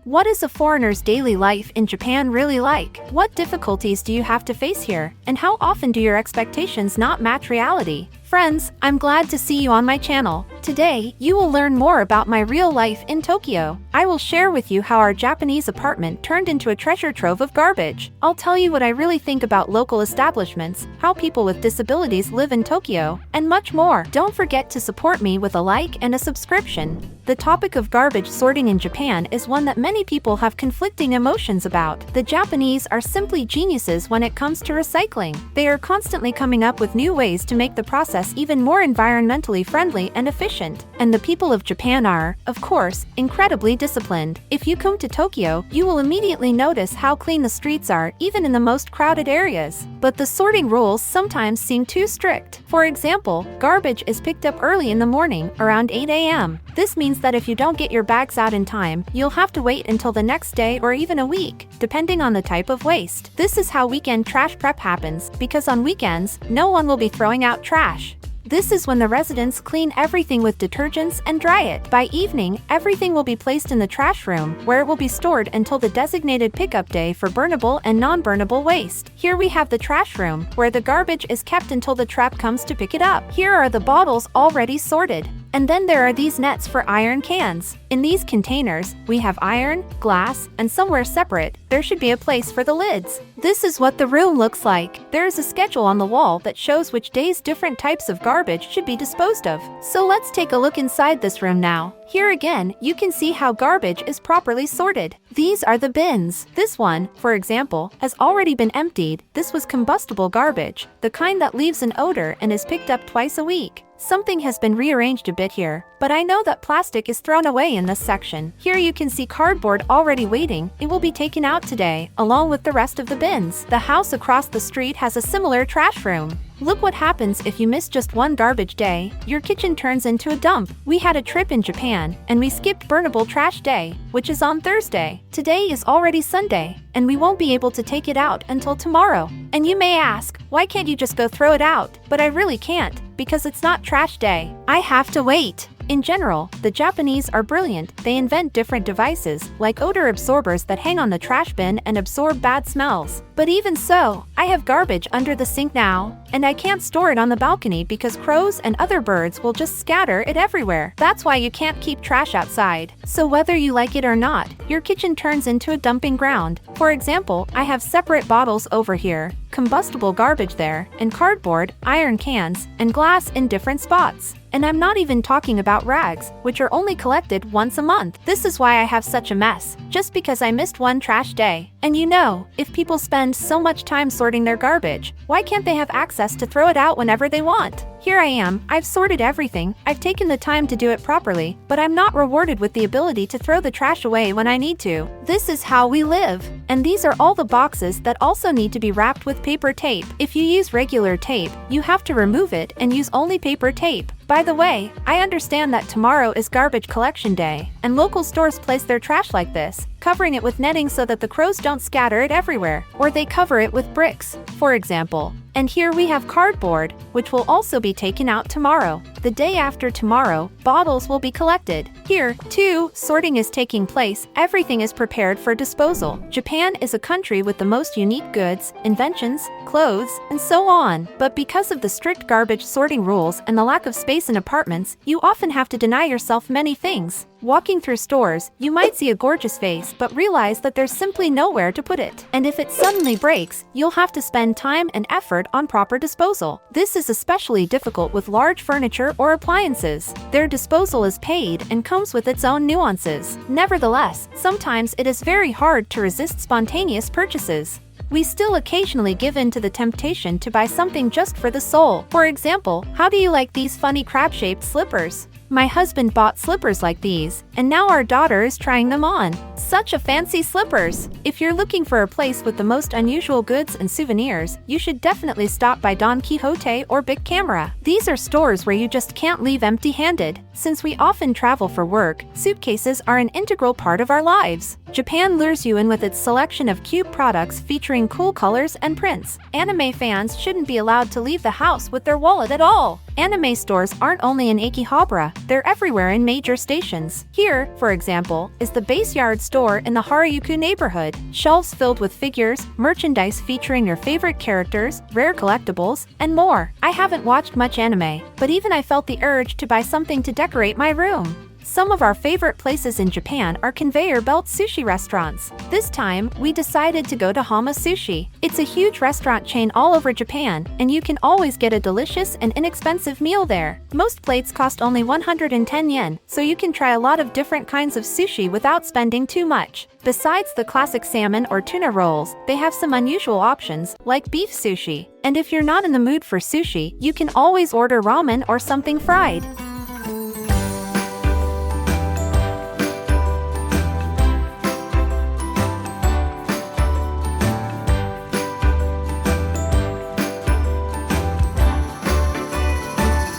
What is a foreigner's daily life in Japan really like? What difficulties do you have to face here? And how often do your expectations not match reality? Friends, I'm glad to see you on my channel. Today, you will learn more about my real life in Tokyo. I will share with you how our Japanese apartment turned into a treasure trove of garbage. I'll tell you what I really think about local establishments, how people with disabilities live in Tokyo, and much more. Don't forget to support me with a like and a subscription. The topic of garbage sorting in Japan is one that many people have conflicting emotions about. The Japanese are simply geniuses when it comes to recycling. They are constantly coming up with new ways to make the process even more environmentally friendly and efficient. And the people of Japan are, of course, incredibly disciplined. If you come to Tokyo, you will immediately notice how clean the streets are, even in the most crowded areas. But the sorting rules sometimes seem too strict. For example, garbage is picked up early in the morning, around 8 a.m. This means that if you don't get your bags out in time, you'll have to wait until the next day or even a week, depending on the type of waste. This is how weekend trash prep happens, because on weekends, no one will be throwing out trash. This is when the residents clean everything with detergents and dry it. By evening, everything will be placed in the trash room, where it will be stored until the designated pickup day for burnable and non-burnable waste. Here we have the trash room, where the garbage is kept until the truck comes to pick it up. Here are the bottles already sorted. And then there are these nets for iron cans. In these containers, we have iron, glass, and somewhere separate, there should be a place for the lids. This is what the room looks like. There is a schedule on the wall that shows which days different types of garbage should be disposed of. So let's take a look inside this room now. Here again, you can see how garbage is properly sorted. These are the bins. This one, for example, has already been emptied. This was combustible garbage, the kind that leaves an odor and is picked up twice a week. Something has been rearranged a bit here, but I know that plastic is thrown away in this section. Here you can see cardboard already waiting. It will be taken out today, along with the rest of the bins. The house across the street has a similar trash room. Look what happens if you miss just one garbage day. Your kitchen turns into a dump. We had a trip in Japan, and we skipped burnable trash day, which is on Thursday. Today is already Sunday, and we won't be able to take it out until tomorrow. And you may ask, why can't you just go throw it out? But I really can't, because it's not trash day. I have to wait. In general, the Japanese are brilliant. They invent different devices, like odor absorbers that hang on the trash bin and absorb bad smells. But even so, I have garbage under the sink now, and I can't store it on the balcony because crows and other birds will just scatter it everywhere. That's why you can't keep trash outside. So whether you like it or not, your kitchen turns into a dumping ground. For example, I have separate bottles over here, combustible garbage there, and cardboard, iron cans, and glass in different spots. And I'm not even talking about rags, which are only collected once a month. This is why I have such a mess, just because I missed one trash day. And you know, if people spend so much time sorting their garbage, why can't they have access to throw it out whenever they want? Here I am, I've sorted everything, I've taken the time to do it properly, but I'm not rewarded with the ability to throw the trash away when I need to. This is how we live. And these are all the boxes that also need to be wrapped with paper tape. If you use regular tape, you have to remove it and use only paper tape. By the way, I understand that tomorrow is garbage collection day, and local stores place their trash like this, covering it with netting so that the crows don't scatter it everywhere, or they cover it with bricks, for example. And here we have cardboard, which will also be taken out tomorrow. The day after tomorrow, bottles will be collected. Here, too, sorting is taking place. Everything is prepared for disposal. Japan is a country with the most unique goods, inventions, clothes, and so on. But because of the strict garbage sorting rules and the lack of space in apartments, you often have to deny yourself many things. Walking through stores, you might see a gorgeous vase but realize that there's simply nowhere to put it. And if it suddenly breaks, you'll have to spend time and effort on proper disposal. This is especially difficult with large furniture or appliances. Their disposal is paid and comes with its own nuances. Nevertheless, sometimes it is very hard to resist spontaneous purchases. We still occasionally give in to the temptation to buy something just for the soul. For example, how do you like these funny crab-shaped slippers? My husband bought slippers like these, and now our daughter is trying them on. Such a fancy slippers! If you're looking for a place with the most unusual goods and souvenirs, you should definitely stop by Don Quixote or Big Camera. These are stores where you just can't leave empty-handed. Since we often travel for work, suitcases are an integral part of our lives. Japan lures you in with its selection of cute products featuring cool colors and prints. Anime fans shouldn't be allowed to leave the house with their wallet at all. Anime stores aren't only in Akihabara, they're everywhere in major stations. Here, for example, is the Base Yard store in the Harajuku neighborhood. Shelves filled with figures, merchandise featuring your favorite characters, rare collectibles, and more. I haven't watched much anime, but even I felt the urge to buy something to decorate my room. Some of our favorite places in Japan are conveyor belt sushi restaurants. This time, we decided to go to Hama Sushi. It's a huge restaurant chain all over Japan, and you can always get a delicious and inexpensive meal there. Most plates cost only 110 yen, so you can try a lot of different kinds of sushi without spending too much. Besides the classic salmon or tuna rolls, they have some unusual options, like beef sushi. And if you're not in the mood for sushi, you can always order ramen or something fried.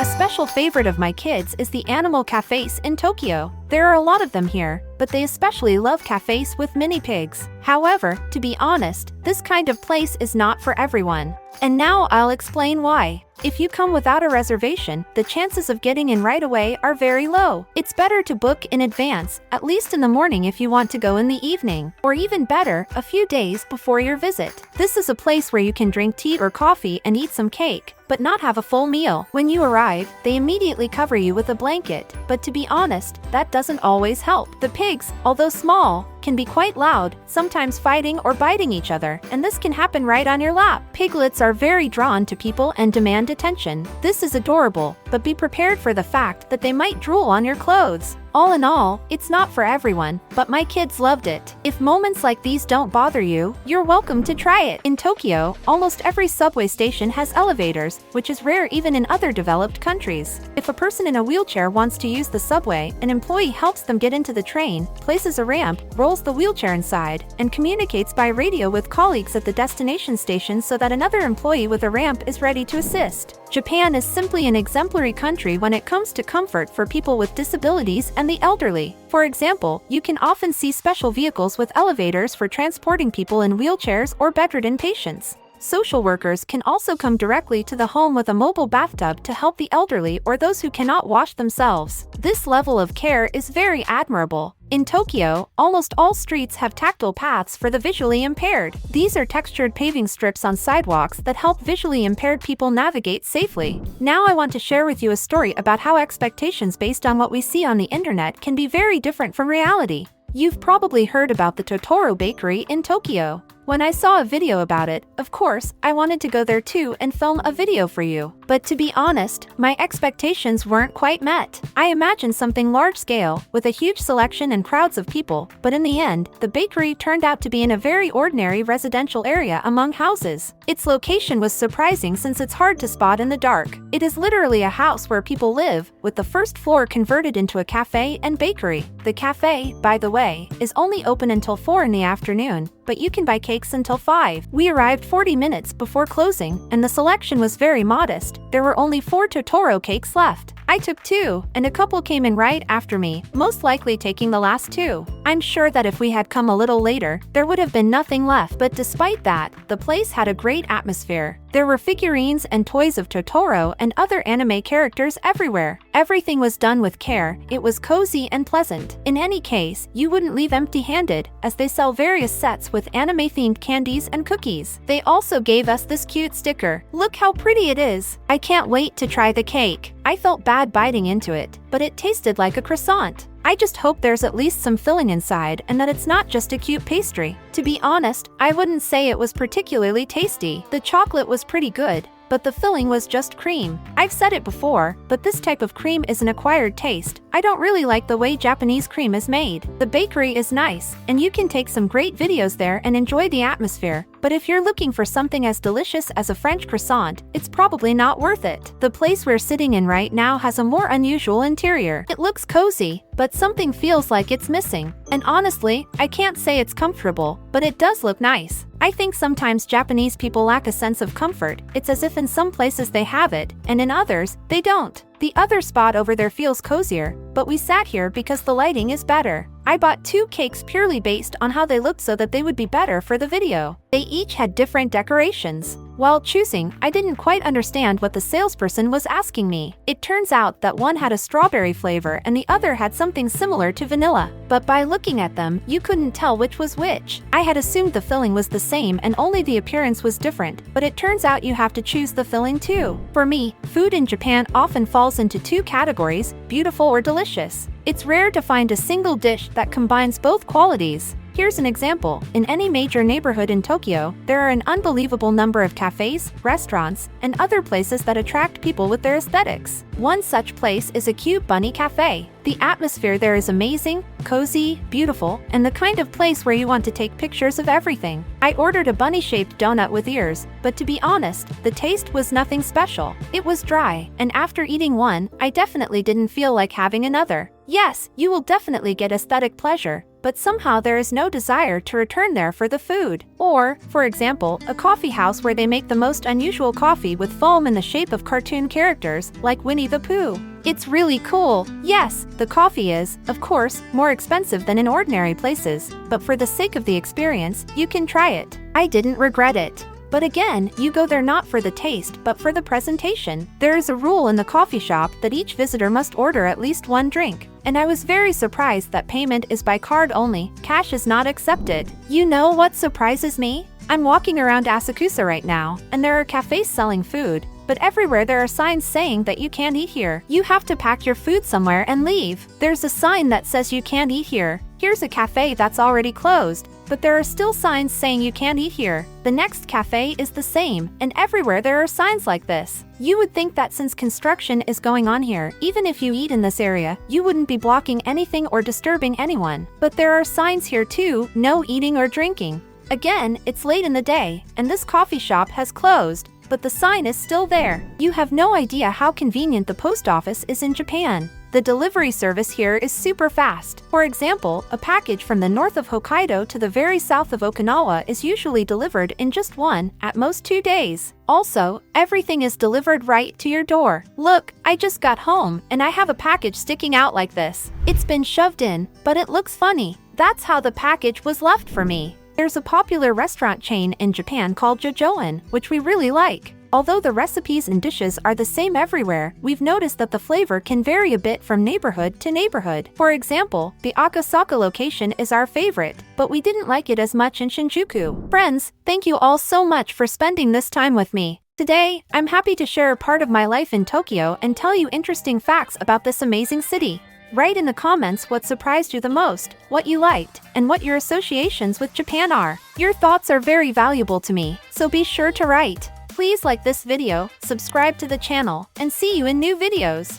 A special favorite of my kids is the animal cafes in Tokyo. There are a lot of them here, but they especially love cafes with mini pigs. However, to be honest, this kind of place is not for everyone. And now I'll explain why. If you come without a reservation, the chances of getting in right away are very low. It's better to book in advance, at least in the morning if you want to go in the evening, or even better, a few days before your visit. This is a place where you can drink tea or coffee and eat some cake, but not have a full meal. When you arrive, they immediately cover you with a blanket, but to be honest, that doesn't always help. The pigs, although small, can be quite loud, sometimes fighting or biting each other, and this can happen right on your lap. Piglets are very drawn to people and demand attention. This is adorable, but be prepared for the fact that they might drool on your clothes. All in all, it's not for everyone, but my kids loved it. If moments like these don't bother you, you're welcome to try it. In Tokyo, almost every subway station has elevators, which is rare even in other developed countries. If a person in a wheelchair wants to use the subway, an employee helps them get into the train, places a ramp, rolls the wheelchair inside, and communicates by radio with colleagues at the destination station so that another employee with a ramp is ready to assist. Japan is simply an exemplary country when it comes to comfort for people with disabilities and the elderly. For example, you can often see special vehicles with elevators for transporting people in wheelchairs or bedridden patients. Social workers can also come directly to the home with a mobile bathtub to help the elderly or those who cannot wash themselves. This level of care is very admirable. In Tokyo, almost all streets have tactile paths for the visually impaired. These are textured paving strips on sidewalks that help visually impaired people navigate safely. Now I want to share with you a story about how expectations based on what we see on the internet can be very different from reality. You've probably heard about the Totoro bakery in Tokyo. When I saw a video about it, of course, I wanted to go there too and film a video for you. But to be honest, my expectations weren't quite met. I imagined something large-scale, with a huge selection and crowds of people, but in the end, the bakery turned out to be in a very ordinary residential area among houses. Its location was surprising since it's hard to spot in the dark. It is literally a house where people live, with the first floor converted into a cafe and bakery. The cafe, by the way, is only open until 4 in the afternoon, but you can buy cakes until 5. We arrived 40 minutes before closing, and the selection was very modest. There were only 4 Totoro cakes left. I took 2, and a couple came in right after me, most likely taking the last 2. I'm sure that if we had come a little later, there would have been nothing left, but despite that, the place had a great atmosphere. There were figurines and toys of Totoro and other anime characters everywhere. Everything was done with care, it was cozy and pleasant. In any case, you wouldn't leave empty-handed, as they sell various sets with anime-themed candies and cookies. They also gave us this cute sticker. Look how pretty it is! I can't wait to try the cake. I felt bad biting into it, but it tasted like a croissant. I just hope there's at least some filling inside and that it's not just a cute pastry. To be honest, I wouldn't say it was particularly tasty. The chocolate was pretty good, but the filling was just cream. I've said it before, but this type of cream is an acquired taste. I don't really like the way Japanese cream is made. The bakery is nice, and you can take some great videos there and enjoy the atmosphere. But if you're looking for something as delicious as a French croissant, it's probably not worth it. The place we're sitting in right now has a more unusual interior. It looks cozy, but something feels like it's missing. And honestly, I can't say it's comfortable, but it does look nice. I think sometimes Japanese people lack a sense of comfort. It's as if in some places they have it, and in others, they don't. The other spot over there feels cozier, but we sat here because the lighting is better. I bought 2 cakes purely based on how they looked so that they would be better for the video. They each had different decorations. While choosing, I didn't quite understand what the salesperson was asking me. It turns out that one had a strawberry flavor and the other had something similar to vanilla. But by looking at them, you couldn't tell which was which. I had assumed the filling was the same and only the appearance was different, but it turns out you have to choose the filling too. For me, food in Japan often falls into 2 categories: beautiful or delicious. It's rare to find a single dish that combines both qualities. Here's an example. In any major neighborhood in Tokyo, there are an unbelievable number of cafes, restaurants, and other places that attract people with their aesthetics. One such place is a cute bunny cafe. The atmosphere there is amazing, cozy, beautiful, and the kind of place where you want to take pictures of everything. I ordered a bunny-shaped donut with ears, but to be honest, the taste was nothing special. It was dry, and after eating one, I definitely didn't feel like having another. Yes, you will definitely get aesthetic pleasure, but somehow there is no desire to return there for the food. Or, for example, a coffee house where they make the most unusual coffee with foam in the shape of cartoon characters, like Winnie the Pooh. It's really cool. Yes, the coffee is, of course, more expensive than in ordinary places, but for the sake of the experience, you can try it. I didn't regret it. But again, you go there not for the taste, but for the presentation. There is a rule in the coffee shop that each visitor must order at least 1 drink. And I was very surprised that payment is by card only, cash is not accepted. You know what surprises me? I'm walking around Asakusa right now, and there are cafes selling food, but everywhere there are signs saying that you can't eat here. You have to pack your food somewhere and leave. There's a sign that says you can't eat here. Here's a cafe that's already closed, but there are still signs saying you can't eat here. The next cafe is the same, and everywhere there are signs like this. You would think that since construction is going on here, even if you eat in this area, you wouldn't be blocking anything or disturbing anyone. But there are signs here too: no eating or drinking. Again, it's late in the day, and this coffee shop has closed, but the sign is still there. You have no idea how convenient the post office is in Japan. The delivery service here is super fast. For example, a package from the north of Hokkaido to the very south of Okinawa is usually delivered in just 1, at most 2 days. Also, everything is delivered right to your door. Look, I just got home, and I have a package sticking out like this. It's been shoved in, but it looks funny. That's how the package was left for me. There's a popular restaurant chain in Japan called Jojoan, which we really like. Although the recipes and dishes are the same everywhere, we've noticed that the flavor can vary a bit from neighborhood to neighborhood. For example, the Akasaka location is our favorite, but we didn't like it as much in Shinjuku. Friends, thank you all so much for spending this time with me. Today, I'm happy to share a part of my life in Tokyo and tell you interesting facts about this amazing city. Write in the comments what surprised you the most, what you liked, and what your associations with Japan are. Your thoughts are very valuable to me, so be sure to write. Please like this video, subscribe to the channel, and see you in new videos.